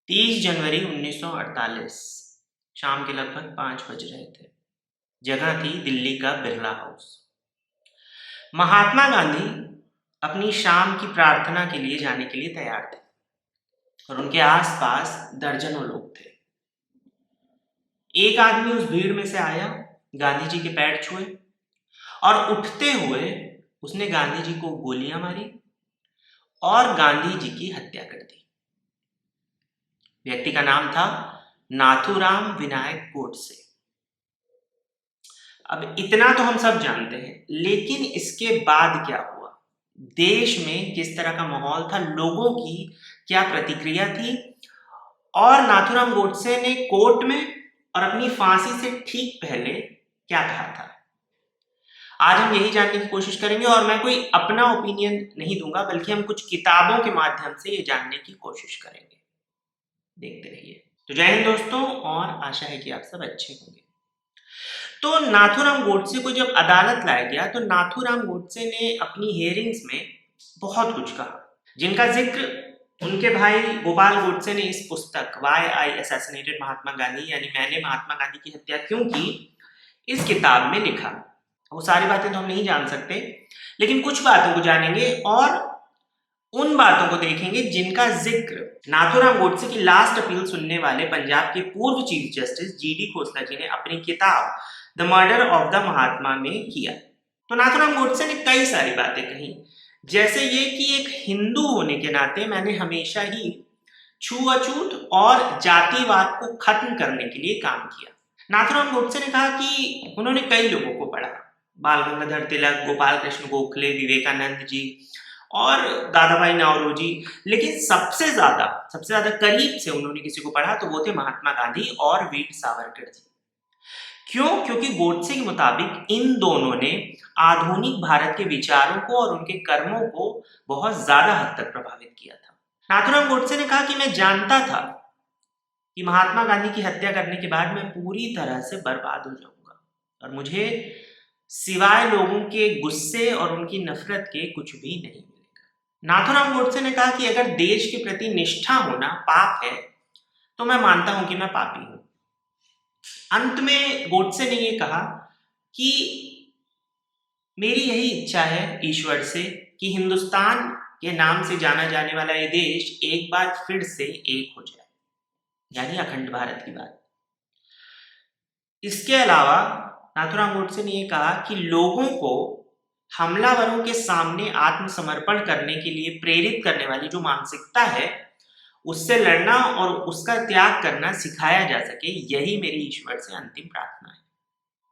30 जनवरी 1948 शाम के लगभग 5 बज रहे थे। जगह थी दिल्ली का बिरला हाउस। महात्मा गांधी अपनी शाम की प्रार्थना के लिए जाने के लिए तैयार थे और उनके आसपास दर्जनों लोग थे। एक आदमी उस भीड़ में से आया, गांधी जी के पैर छुए और उठते हुए उसने गांधी जी को गोलियां मारी और गांधी जी की हत्या कर दी। व्यक्ति का नाम था नाथूराम विनायक गोडसे। अब इतना तो हम सब जानते हैं, लेकिन इसके बाद क्या हुआ, देश में किस तरह का माहौल था, लोगों की क्या प्रतिक्रिया थी और नाथूराम गोडसे ने कोर्ट में और अपनी फांसी से ठीक पहले क्या कहा था, आज हम यही जानने की कोशिश करेंगे। और मैं कोई अपना ओपिनियन नहीं दूंगा, बल्कि हम कुछ किताबों के माध्यम से ये जानने की कोशिश करेंगे। देखते रहिए। तो जय हिंद दोस्तों, और आशा है कि आप सब अच्छे होंगे। तो नाथूराम गोडसे को जब अदालत लाया गया तो नाथूराम गोडसे ने अपनी हियरिंग्स में बहुत कुछ कहा, जिनका जिक्र उनके भाई गोपाल गोडसे ने इस पुस्तक वाई आई असैसिनेटेड महात्मा गांधी, यानी मैंने महात्मा गांधी की हत्या क्यों की, इस किताब में लिखा। वो सारी बातें तो हम नहीं जान सकते, लेकिन कुछ बातों को जानेंगे और उन बातों को देखेंगे जिनका जिक्र नाथूराम गोडसे की लास्ट अपील सुनने वाले पंजाब के पूर्व चीफ जस्टिस जीडी खोसला जी ने अपनी किताब द मर्डर ऑफ द महात्मा में किया। तो नाथूराम गोडसे ने कई सारी बातें कही, जैसे ये कि एक हिंदू होने के नाते मैंने हमेशा ही छूअछूत और जातिवाद को खत्म करने के लिए काम किया। नाथूराम गोडसे ने कहा कि उन्होंने कई लोगों को पढ़ा, बाल गंगाधर तिलक, गोपाल कृष्ण गोखले, विवेकानंद जी और दादा भाई नौरोजी, लेकिन सबसे ज्यादा करीब से उन्होंने किसी को पढ़ा तो वो थे महात्मा गांधी और वीर सावरकर जी। क्यों? क्योंकि गोडसे के मुताबिक इन दोनों ने आधुनिक भारत के विचारों को और उनके कर्मों को बहुत ज्यादा हद तक प्रभावित किया था। नाथूराम गोडसे ने कहा कि मैं जानता था कि महात्मा गांधी की हत्या करने के बाद मैं पूरी तरह से बर्बाद हो जाऊंगा और मुझे सिवाय लोगों के गुस्से और उनकी नफरत के कुछ भी नहीं मिलेगा। नाथूराम गोडसे ने कहा कि अगर देश के प्रति निष्ठा होना पाप है तो मैं मानता हूं कि मैं पापी हूं। अंत में गोडसे ने यह कहा कि मेरी यही इच्छा है ईश्वर से कि हिंदुस्तान के नाम से जाना जाने वाला ये देश एक बार फिर से एक हो जाए, यानी अखंड भारत की बात। इसके अलावा नाथूराम गोडसे ने यह कहा कि लोगों को हमलावरों के सामने आत्मसमर्पण करने के लिए प्रेरित करने वाली जो मानसिकता है, उससे लड़ना और उसका त्याग करना सिखाया जा सके, यही मेरी ईश्वर से अंतिम प्रार्थना है।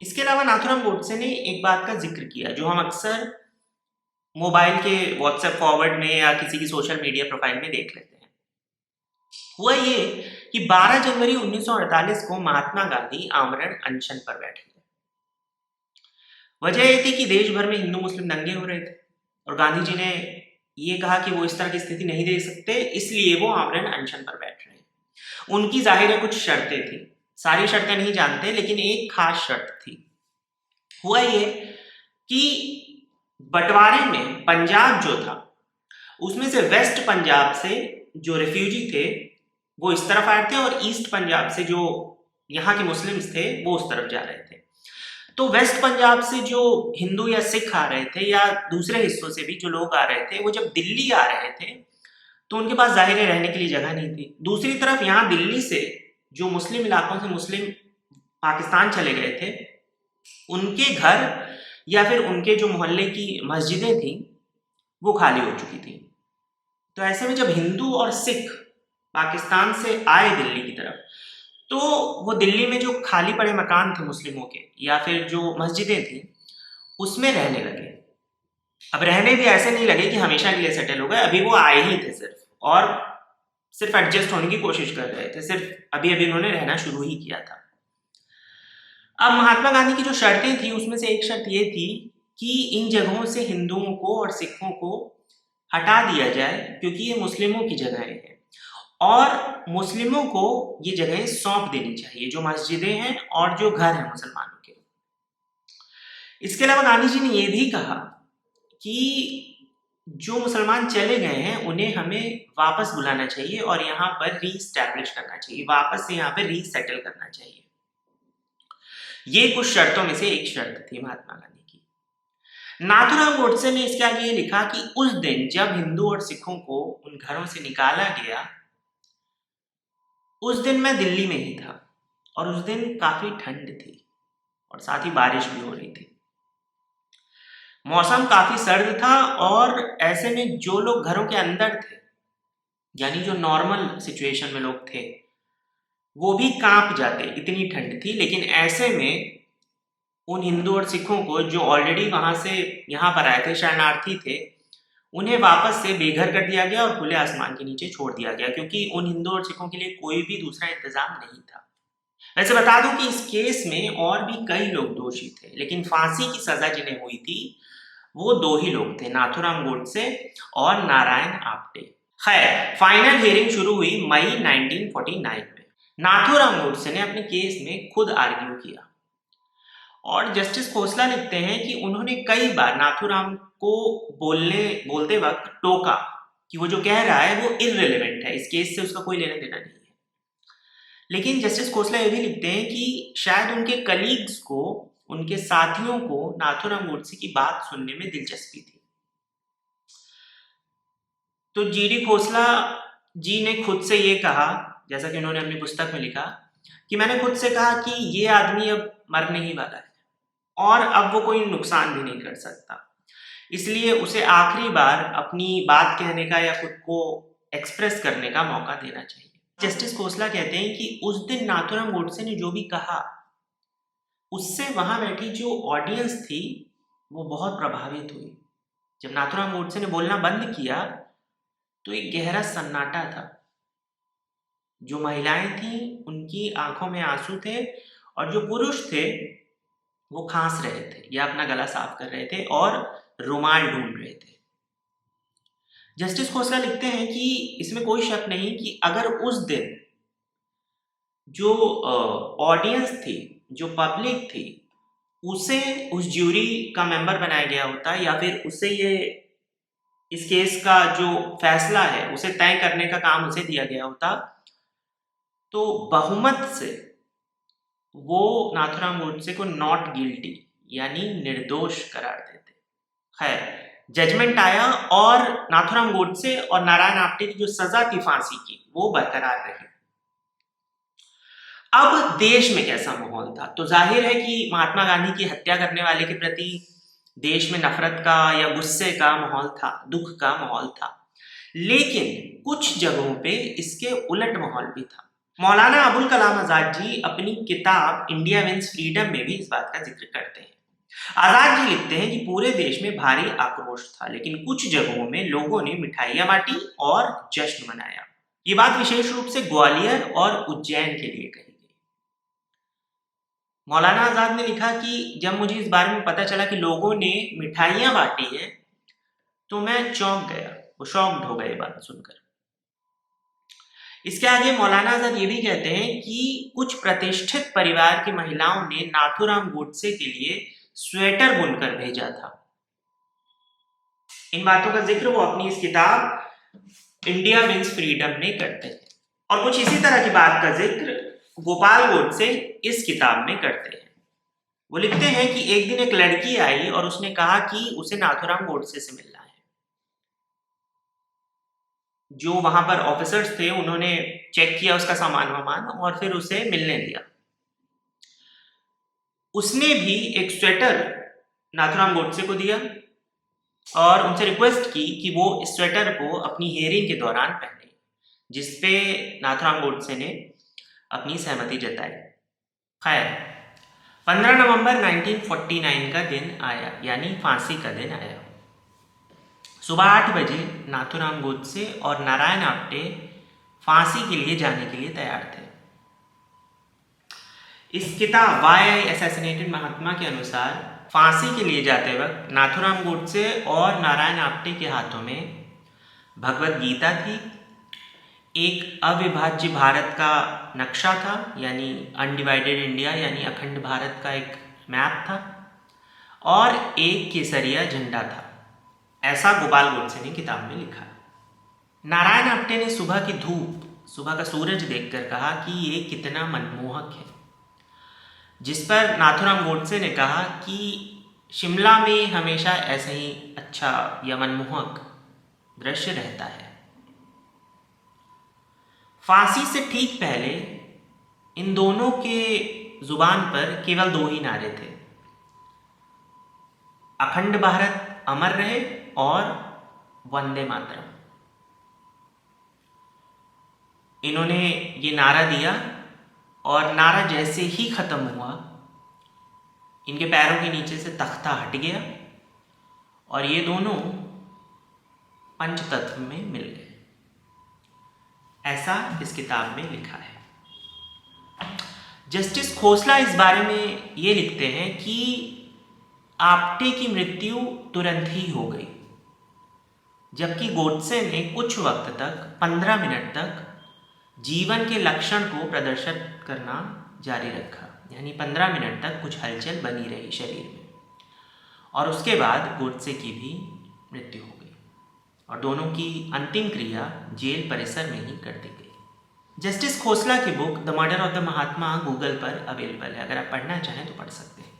इसके अलावा नाथूराम गोडसे ने एक बात का जिक्र किया जो हम अक्सर मोबाइल के व्हाट्सएप फॉरवर्ड में या किसी की सोशल मीडिया प्रोफाइल में देख लेते हैं। हुआ ये कि 12 जनवरी 1948 को महात्मा गांधी आमरण अनशन पर बैठे थे। वजह यह थी कि देश भर में हिंदू मुस्लिम दंगे हो रहे थे और गांधी जी ने ये कहा कि वो इस तरह की स्थिति नहीं दे सकते, इसलिए वो आमरण अनशन पर बैठ रहे हैं। उनकी जाहिर है कुछ शर्तें थी, सारी शर्तें नहीं जानते, लेकिन एक खास शर्त थी। हुआ ये कि बंटवारे में पंजाब जो था उसमें से वेस्ट पंजाब से जो रिफ्यूजी थे वो इस तरफ आए थे और ईस्ट पंजाब से जो यहाँ के मुस्लिम्स थे वो उस तरफ जा रहे थे। तो वेस्ट पंजाब से जो हिंदू या सिख आ रहे थे या दूसरे हिस्सों से भी जो लोग आ रहे थे, वो जब दिल्ली आ रहे थे तो उनके पास जाहिर है रहने के लिए जगह नहीं थी। दूसरी तरफ यहाँ दिल्ली से जो मुस्लिम इलाकों से मुस्लिम पाकिस्तान चले गए थे, उनके घर या फिर उनके जो मोहल्ले की मस्जिदें थी वो खाली हो चुकी थी। तो ऐसे में जब हिंदू और सिख पाकिस्तान से आए दिल्ली की तरफ, तो वो दिल्ली में जो खाली पड़े मकान थे मुस्लिमों के या फिर जो मस्जिदें थी उसमें रहने लगे। अब रहने भी ऐसे नहीं लगे कि हमेशा के लिए सेटल हो गए, अभी वो आए ही थे सिर्फ और सिर्फ एडजस्ट होने की कोशिश कर रहे थे, सिर्फ अभी अभी उन्होंने रहना शुरू ही किया था। अब महात्मा गांधी की जो शर्तें थी उसमें से एक शर्त ये थी कि इन जगहों से हिंदुओं को और सिखों को हटा दिया जाए क्योंकि ये मुस्लिमों की जगहें हैं और मुस्लिमों को ये जगहें सौंप देनी चाहिए, जो मस्जिदें हैं और जो घर हैं मुसलमानों के। इसके अलावा गांधी जी ने यह भी कहा कि जो मुसलमान चले गए हैं उन्हें हमें वापस बुलाना चाहिए और यहाँ पर रीस्टैब्लिश करना चाहिए, वापस से यहाँ पर रीसेटल करना चाहिए। ये कुछ शर्तों में से एक शर्त थी महात्मा गांधी की। नाथूराम गोडसे ने इसके आगे ये लिखा कि उस दिन जब हिंदू और सिखों को उन घरों से निकाला गया, उस दिन मैं दिल्ली में ही था और उस दिन काफी ठंड थी और साथ ही बारिश भी हो रही थी। मौसम काफी सर्द था और ऐसे में जो लोग घरों के अंदर थे, यानी जो नॉर्मल सिचुएशन में लोग थे, वो भी कांप जाते, इतनी ठंड थी। लेकिन ऐसे में उन हिंदू और सिखों को जो ऑलरेडी वहां से यहाँ पर आए थे, शरणार्थी थे, उन्हें वापस से बेघर कर दिया गया और खुले आसमान के नीचे छोड़ दिया गया, क्योंकि उन हिंदू और सिखों के लिए कोई भी दूसरा इंतजाम नहीं था। वैसे बता दूं कि इस केस में और भी कई लोग दोषी थे, लेकिन फांसी की सजा जिन्हें हुई थी वो दो ही लोग थे, नाथूराम गोडसे और नारायण आप्टे। खैर, फाइनल हियरिंग शुरू हुई मई 1949 में। नाथूराम गोडसे ने अपने केस में खुद आर्ग्यू किया और जस्टिस खोसला लिखते हैं कि उन्होंने कई बार नाथूराम को बोलते वक्त टोका कि वो जो कह रहा है वो इररिलेवेंट है, इस केस से उसका कोई लेना देना नहीं है। लेकिन जस्टिस खोसला ये भी लिखते हैं कि शायद उनके कलीग्स को, उनके साथियों को नाथूराम गोडसे की बात सुनने में दिलचस्पी थी। तो जीडी खोसला जी ने खुद से ये कहा, जैसा कि उन्होंने अपनी पुस्तक में लिखा, कि मैंने खुद से कहा कि ये आदमी अब मरने ही वाला है और अब वो कोई नुकसान भी नहीं कर सकता, इसलिए उसे आखिरी बार अपनी बात कहने का या खुद को एक्सप्रेस करने का मौका देना चाहिए। जस्टिस खोसला कहते हैं कि उस दिन नाथूराम गोडसे ने जो भी कहा, उससे वहां बैठी जो ऑडियंस थी वो बहुत प्रभावित हुई। जब नाथूराम गोडसे ने बोलना बंद किया तो एक गहरा सन्नाटा था। जो महिलाएं थीं उनकी आंखों में आंसू थे और जो पुरुष थे वो खांस रहे थे या अपना गला साफ कर रहे थे और रुमाल ढूंढ रहे थे। जस्टिस खोसला लिखते हैं कि इसमें कोई शक नहीं कि अगर उस दिन जो ऑडियंस थी, जो पब्लिक थी, उसे उस ज्यूरी का मेंबर बनाया गया होता या फिर उसे ये इस केस का जो फैसला है उसे तय करने का काम उसे दिया गया होता, तो बहुमत से वो नाथूराम गोडसे को नॉट गिल्टी यानी निर्दोष करार देते। खैर, जजमेंट आया और नाथूराम गोडसे और नारायण आप्टे की जो सजा थी फांसी की, वो बरकरार रही। अब देश में कैसा माहौल था? तो जाहिर है कि महात्मा गांधी की हत्या करने वाले के प्रति देश में नफरत का या गुस्से का माहौल था, दुख का माहौल था। लेकिन कुछ जगहों पे इसके उलट माहौल भी था। मौलाना अबुल कलाम आजाद जी अपनी किताब इंडिया विंस फ्रीडम में भी इस बात का जिक्र करते हैं। आजाद जी लिखते हैं कि पूरे देश में भारी आक्रोश था, लेकिन कुछ जगहों में लोगों ने मिठाइयां बांटी और जश्न मनाया। ये बात विशेष रूप से ग्वालियर और उज्जैन के लिए कही गई। मौलाना आजाद ने लिखा कि जब मुझे इस बारे में पता चला कि लोगों ने मिठाइयां बांटी हैं तो मैं चौंक गया, वो शॉक्ड हो गए बात सुनकर। इसके आगे मौलाना आजाद ये भी कहते हैं कि कुछ प्रतिष्ठित परिवार की महिलाओं ने नाथूराम गोडसे के लिए स्वेटर बुनकर भेजा था। इन बातों का जिक्र वो अपनी इस किताब इंडिया विंस फ्रीडम में करते हैं और कुछ इसी तरह की बात का जिक्र गोपाल गोडसे इस किताब में करते हैं। वो लिखते हैं कि एक दिन एक लड़की आई और उसने कहा कि उसे नाथूराम गोडसे से मिलना है। जो वहां पर ऑफिसर्स थे उन्होंने चेक किया उसका सामान वामान और फिर उसे मिलने दिया। उसने भी एक स्वेटर नाथूराम गोडसे को दिया और उनसे रिक्वेस्ट की कि वो इस स्वेटर को अपनी हियरिंग के दौरान पहने, जिसपे नाथूराम गोडसे ने अपनी सहमति जताई। खैर, 15 नवंबर 1949 का दिन आया, यानी फांसी का दिन आया। सुबह 8 बजे नाथूराम गोडसे और नारायण आप्टे फांसी के लिए जाने के लिए तैयार थे। इस किताब व्हाई आई असैसिनेटेड महात्मा के अनुसार फांसी के लिए जाते वक्त नाथूराम गोडसे और नारायण आप्टे के हाथों में भगवत गीता थी, एक अविभाज्य भारत का नक्शा था यानी अनडिवाइडेड इंडिया यानी अखंड भारत का एक मैप था और एक केसरिया झंडा था। ऐसा गोपाल गोडसे ने किताब में लिखा। नारायण आप्टे ने सुबह की धूप, सुबह का सूरज देखकर कहा कि ये कितना मनमोहक है, जिस पर नाथूराम गोडसे ने कहा कि शिमला में हमेशा ऐसा ही अच्छा या मनमोहक दृश्य रहता है। फांसी से ठीक पहले इन दोनों के जुबान पर केवल 2 ही नारे थे, अखंड भारत अमर रहे और वंदे मातरम। इन्होंने ये नारा दिया और नारा जैसे ही खत्म हुआ, इनके पैरों के नीचे से तख्ता हट गया और ये दोनों पंचतत्व में मिल गए। ऐसा इस किताब में लिखा है। जस्टिस खोसला इस बारे में ये लिखते हैं कि आप्टे की मृत्यु तुरंत ही हो गई, जबकि गोडसे ने कुछ वक्त तक 15 मिनट तक जीवन के लक्षण को प्रदर्शित करना जारी रखा, यानी 15 मिनट तक कुछ हलचल बनी रही शरीर में, और उसके बाद गोडसे की भी मृत्यु हो गई और दोनों की अंतिम क्रिया जेल परिसर में ही कर दी गई। जस्टिस खोसला की book the murder of the Mahatma Google पर अवेलेबल है, अगर आप पढ़ना चाहें तो पढ़ सकते हैं।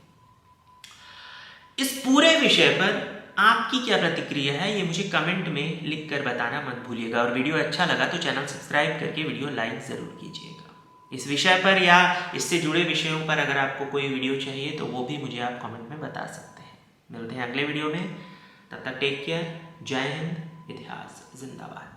इस पूरे विषय पर आपकी क्या प्रतिक्रिया है ये मुझे कमेंट में लिख कर बताना मत भूलिएगा, और वीडियो अच्छा लगा तो चैनल सब्सक्राइब करके वीडियो लाइक ज़रूर कीजिएगा। इस विषय पर या इससे जुड़े विषयों पर अगर आपको कोई वीडियो चाहिए तो वो भी मुझे आप कमेंट में बता सकते हैं। मिलते हैं अगले वीडियो में, तब तक टेक केयर। जय हिंद, इतिहास जिंदाबाद।